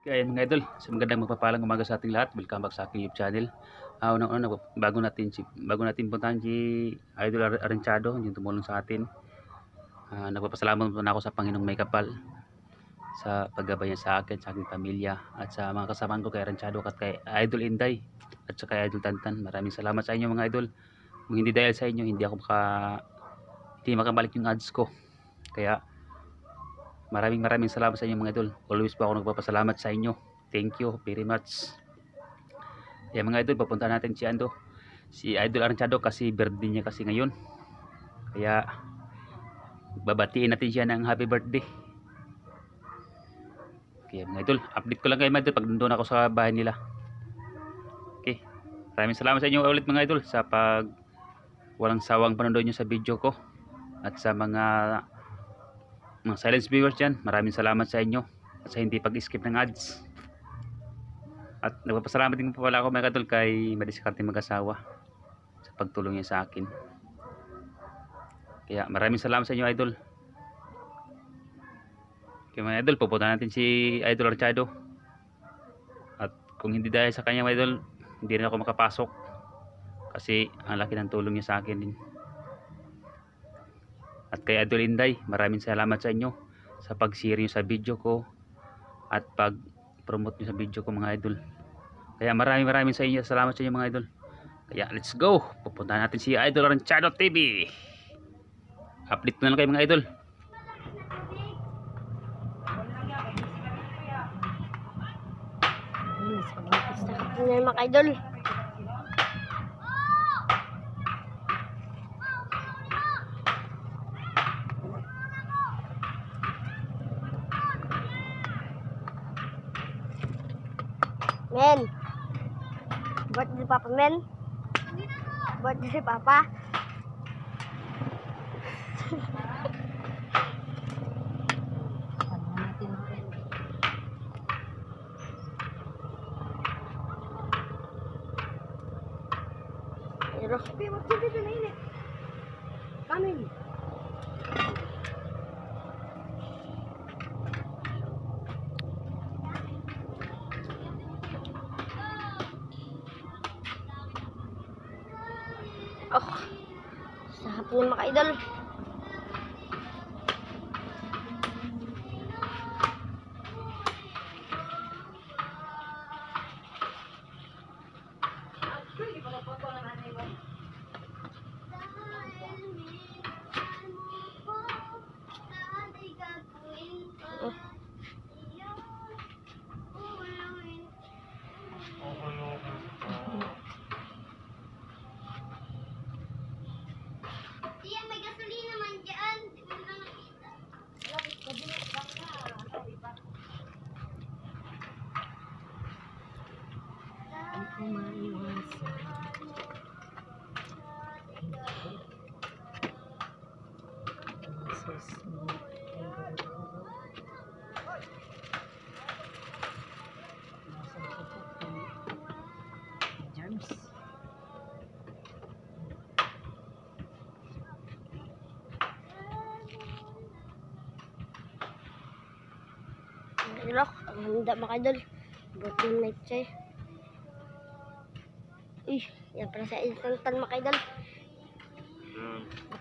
Kaya mga idol, sa magandang magpapalang umaga sa ating lahat. Welcome back sa aking YouTube channel. Unang-una, bago natin puntahan si Idol Arenchado, yung tumulong sa atin. Nagpapasalamat po na ako sa Panginoong May Kapal sa paggabay niya sa akin, sa aking pamilya, at sa mga kasamahan ko kay Arenchado at kay Idol Inday at sa kay Idol Tantan. Maraming salamat sa inyo mga idol. Kung hindi dahil sa inyo, hindi makabalik yung ads ko. Kaya maraming salamat sa inyo mga idol. Always po ako nagpapasalamat sa inyo. Thank you very much. Kaya mga idol, papunta natin si Idol Arenchado kasi birthday niya kasi ngayon. Kaya babatiin natin siya ng happy birthday. Kaya mga idol, update ko lang kayo mga idol pag nandun ako sa bahay nila. Okay. Maraming salamat sa inyo ulit mga idol sa walang sawang panonood nyo sa video ko. At sa mga silence viewers dyan, maraming salamat sa inyo at sa hindi pag-skip ng ads. At nagpapasalamat din po pala ako mga idol kay Madiskarte Mag-asawa sa pagtulong niya sa akin. Kaya maraming salamat sa inyo idol. Kaya mga idol, pupunta natin si Idol Arenchado. At kung hindi dahil sa kanya mga idol, hindi rin ako makapasok. Kasi ang laki ng tulong niya sa akin din. At kay Idol Inday, maraming salamat sa inyo sa pag-share niyo sa video ko at pag-promote niyo sa video ko mga idol. Kaya maraming sa inyo, salamat sa inyo mga idol. Kaya let's go, pupunta natin si Idol Arenchado TV. Update na lang kayo mga idol. Mga idol. Men. Birthday ni Papa, men. Birthday ni Papa. Pero, magtitito na yun eh. Kanin. Oh, sarap niya mga idol. Yan, may gasolina naman dyan. Di mo na nakita. Rock, ang handa mga idol. Birthday night siya. Uy, yan pala sa Tantan mga idol.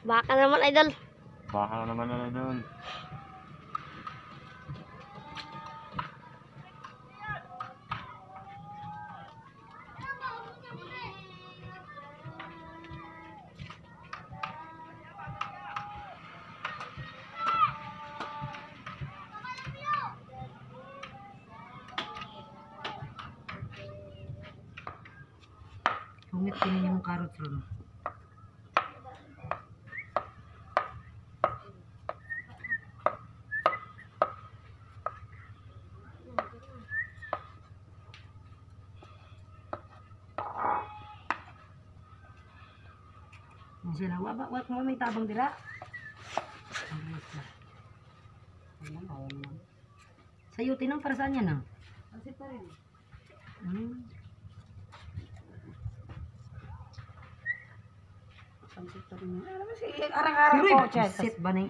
Baka naman idol. Baka naman na idol. Hungit ko na yung carrot ron. Sila, wag mo may tabang dira. Sa'yo, tinang para saan yan ah? Kasi pa rin. Arang-arang ko, Chess. Sit ba na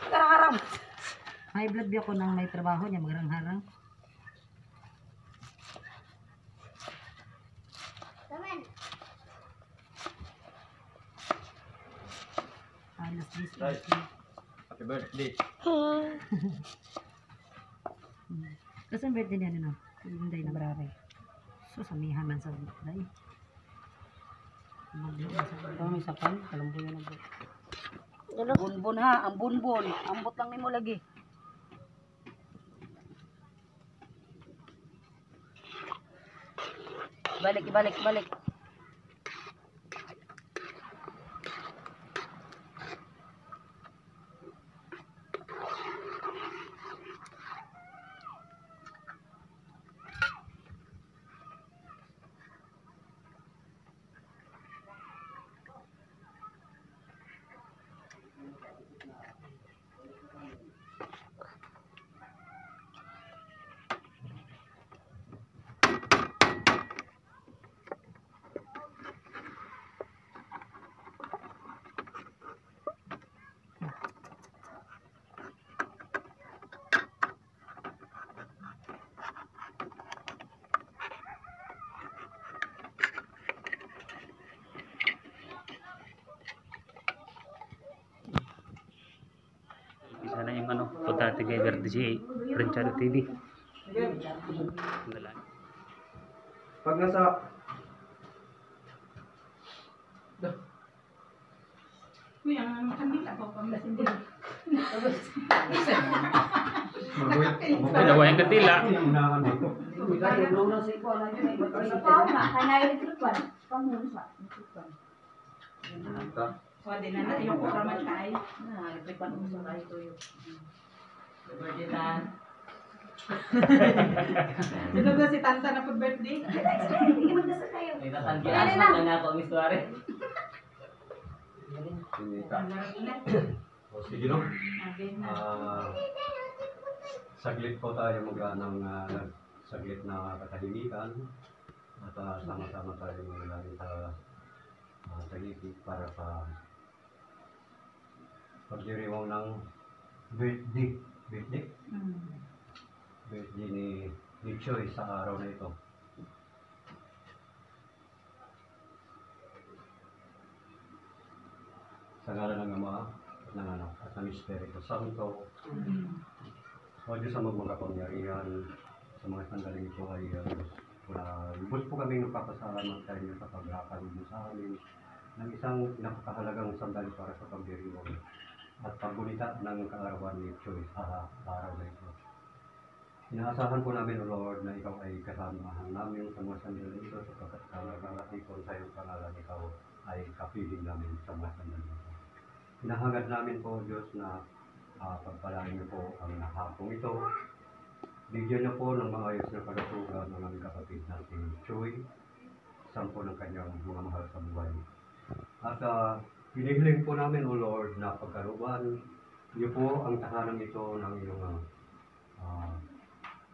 arang-arang. High blood di ako nang may trabaho niya, magarang-harang. Happy birthday. Kasi ang birthday niya, ano? Hindi na February. So, samihan man sa birthday. May sapan, kalambuyan na Ano? Bunbun ha, ang bunbun. Ambot lang ni mo lagi. Balik, balik, balik. Sana yung ano, punta natin kay Verde si Renchado TV. Dala. Pag nasa... Dalawa yung katila. Unahan dito. Pwede na natin yung kuraman kay. Birthday tan. Sino ba si Tanta na pag birthday? Itatanggihan mo na ako ang istorya. O sige no. Saglit po tayo ng saglit na katahimikan at sama-sama tayo manalangin sa tagigit para sa pagdiriwang ng birthday ni Choi sa araw na ito. Sa ngalan ng Ama at ng Anak at ng Espiritu Santo. O Diyos ang magmakapangyarihan sa mga sandaling ito ay lubos po kami nagpapasalamat sa inyo sa paghakal mo sa amin ng isang napakahalagang sandali para sa pagdiriwang at paggunita ng kaarawan ni Choi sa araw na ito. Inaasahan po namin, O Lord, na ikaw ay kasamahan namin sa mga sandali ito sapagkat kalagatikon sa iyong pangalan ikaw ay kapiling namin sa mga sandali ito. Hinahangad namin po, Diyos, na pagpalain niyo po ang hapong ito. Bigyan niyo po ng maayos na kalusugan ng aming kapatid na si Choi, sampo ng kanyang mga mahal sa buhay. At hinihiling po namin, O Lord, na pagkaluban niyo po ang tahanan ito ng iyong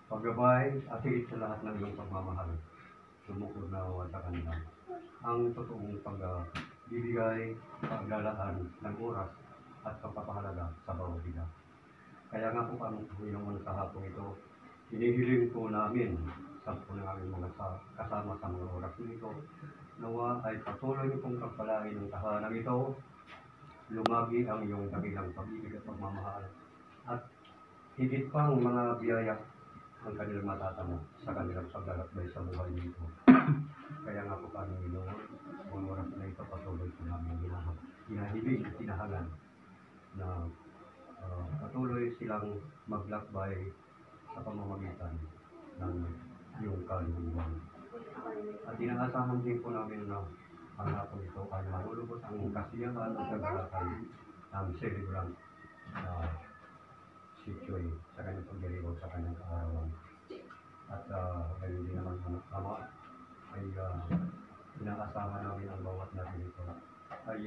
paggabay at higit sa lahat ng iyong pagmamahal. Sumukod na sa kanila. Ang totoong pagbibigay, paglalaan ng oras at pagpapahalaga sa bawat isa. Kaya nga po kami Panginoon sa hapong ito, hinihiling po namin sa po ng aming mga kasama sa mga oras nito, nawa ay patuloy niyo pong pagpalain ng tahanan ito, lumagi ang iyong dakilang pag-ibig at pagmamahal, at higit pang mga biyaya ang kanilang matatamo sa kanilang paglalakbay sa buhay nito. Kaya nga po Panginoon, ang oras na ito patuloy po namin hinahibig at hinahangan na patuloy silang maglakbay sa pamamagitan ng iyong kaluluwan. At inaasahan din po namin na ang hapon ito ay malulubos ang kasiyahan at kagalakan ng celebrant na si Choi sa kanyang pagdiriwang sa kanyang kaarawan. At ngayon din naman ang Ama ay inaasahan namin ang bawat natin ito ay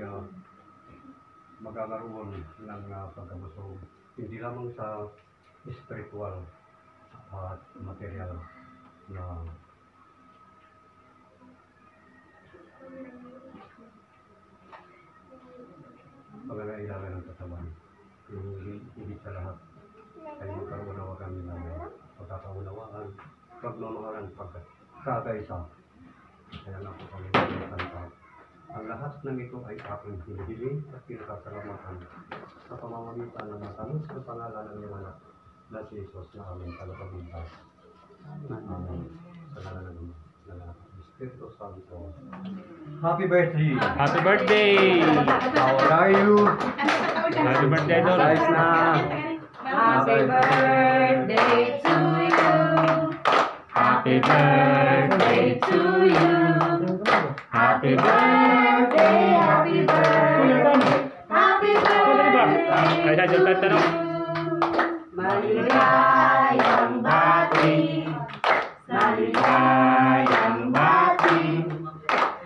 magkakaroon ng pagkabusog hindi lamang sa spiritual at material na pangangailangan ng katawan. Higit sa lahat ay magkaroon kami ng pagkakaunawaan, pagmamahalan, pagkakaisa. Kaya nga po kami Ang lahat ng ito ay aking hinihiling at pinakasalamatan sa pamamagitan ng matamis na pangalan ng iyong anak na si Jesus na aming tagapagligtas. Amen. Sa ngalan ng Espiritu Santo. Happy birthday! Happy birthday! How are you? Happy birthday, Idol. Guys na! Happy birthday to you. Happy birthday to you. Happy birthday, happy birthday, happy birthday. Ay, Idol, tanong. Maligayang bati, maligayang bati,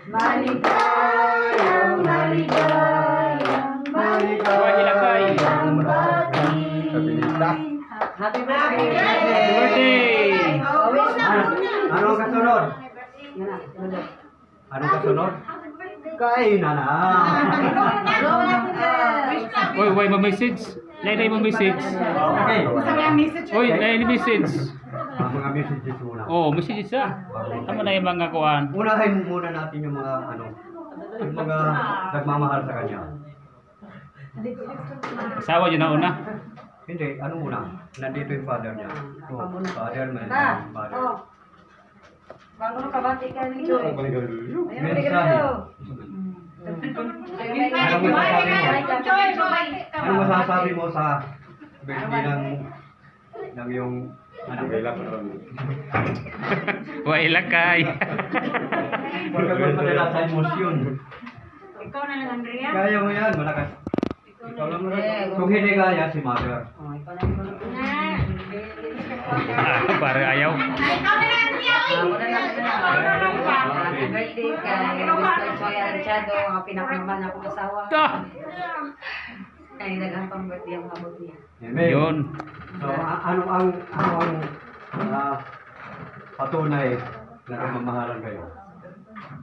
maligayang, maligayang, maligayang bati. Happy birthday! Happy birthday! Anong kasunod? Anong kasunod? Kainan na! Uy, may message. Nay mo message. Okay. Uy, nay message. Mga messages muna. Oh, message sa. Tama na yung mga kuan. Unahin muna natin yung mga yung mga nagmamahal sa kanya. Asawa yun na una. Hindi, ano muna? Nandito yung father niya. Father, may Ta, father. oh. Bago na kabati ka nito. Mensahe. Ano masasabi mo sa birthday ng yung Wai lakay. pagkagal pa nila sa emosyon. Ikaw na lang, Andrea. Kaya mo yan, malakas. Ikaw lang rin. Kung hindi kaya, si mother. Oh, ikaw na lang. Para ayaw. Happy birthday kay Mr. Joy Archado, ang pinakamahal na kong asawa. Kaya naghampang birthday ang mabot niya. Amen. Yun. So, ano ang patunay na nagmamahalan kayo?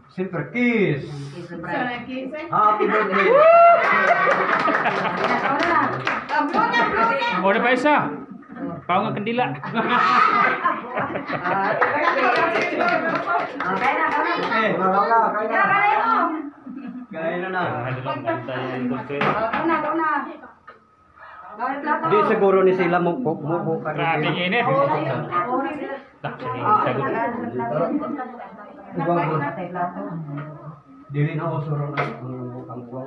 Siyempre, kiss! Kiss the bride. Happy birthday! O na pa isa. Paunga kandila. Happy birthday. Okay na, kami. Okay, maraka, kaya na. Kaya na na. Ikaw na. Gawin plato. Di siguro ni sila mubo ka Grabe rin. init. Dili na ako suro na ang buwaw.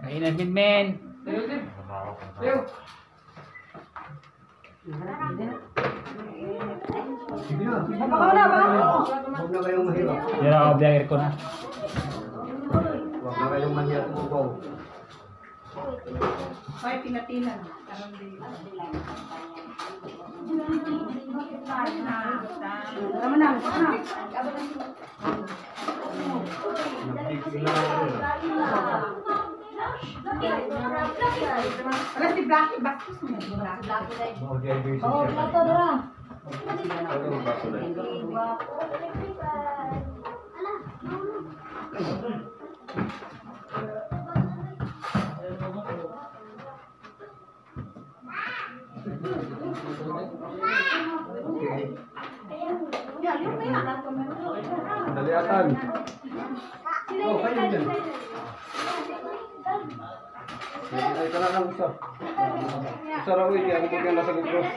Kainan min. Sige na, sige na. Huwag na kayong mahirap. Yan ako biyahe ko na. Huwag na kayong mahirap ng buwaw. Ay, pinatilan. Karoon din. Tama na. Nagtigil na ako. Wala si Blackie, bakit mo? Mag-graduation Oh, siya. plato dara. Daliatan. Oh, kayo dyan. Ay, ka na lang isa. Isa raw ito, ang bukyan nasa gugros.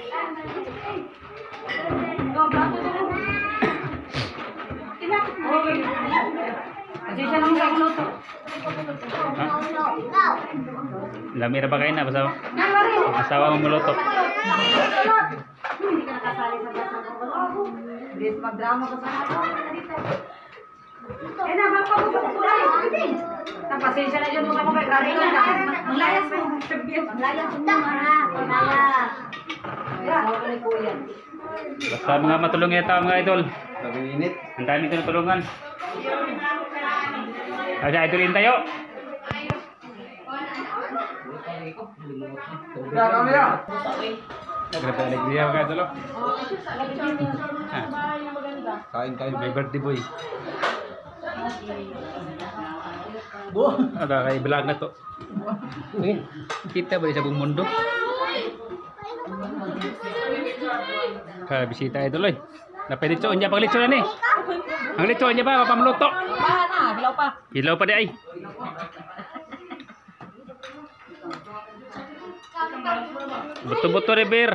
Kasi siya lang sa luto. Lamira ba kayo na? Asawa mo muluto. Hindi ka nakasali sa basa ko. Hindi magdrama ka sa ako. Eh na, mapagubot ko lang. Napasensya na dyan mga kumay. Grabe ka na. Maglayas mo. Maglayas mo mga. Maglayas. Ay, sawa ko ni Kuya. Basta mga matulungan ito mga idol. Sabing init. Ang dami tinutulungan. Kasi idolin tayo. Grabe alegria mga idol. Kain tayo. May birthday boy. Ada kay vlog na to. Kita ba sa buong mundo? Bisita idol oy. Napelitsoon niya pag litsoon ni. Ang litsoon niya ba mapamluto? Pa na, hilaw pa. Hilaw pa di ay. Buto-buto rebir.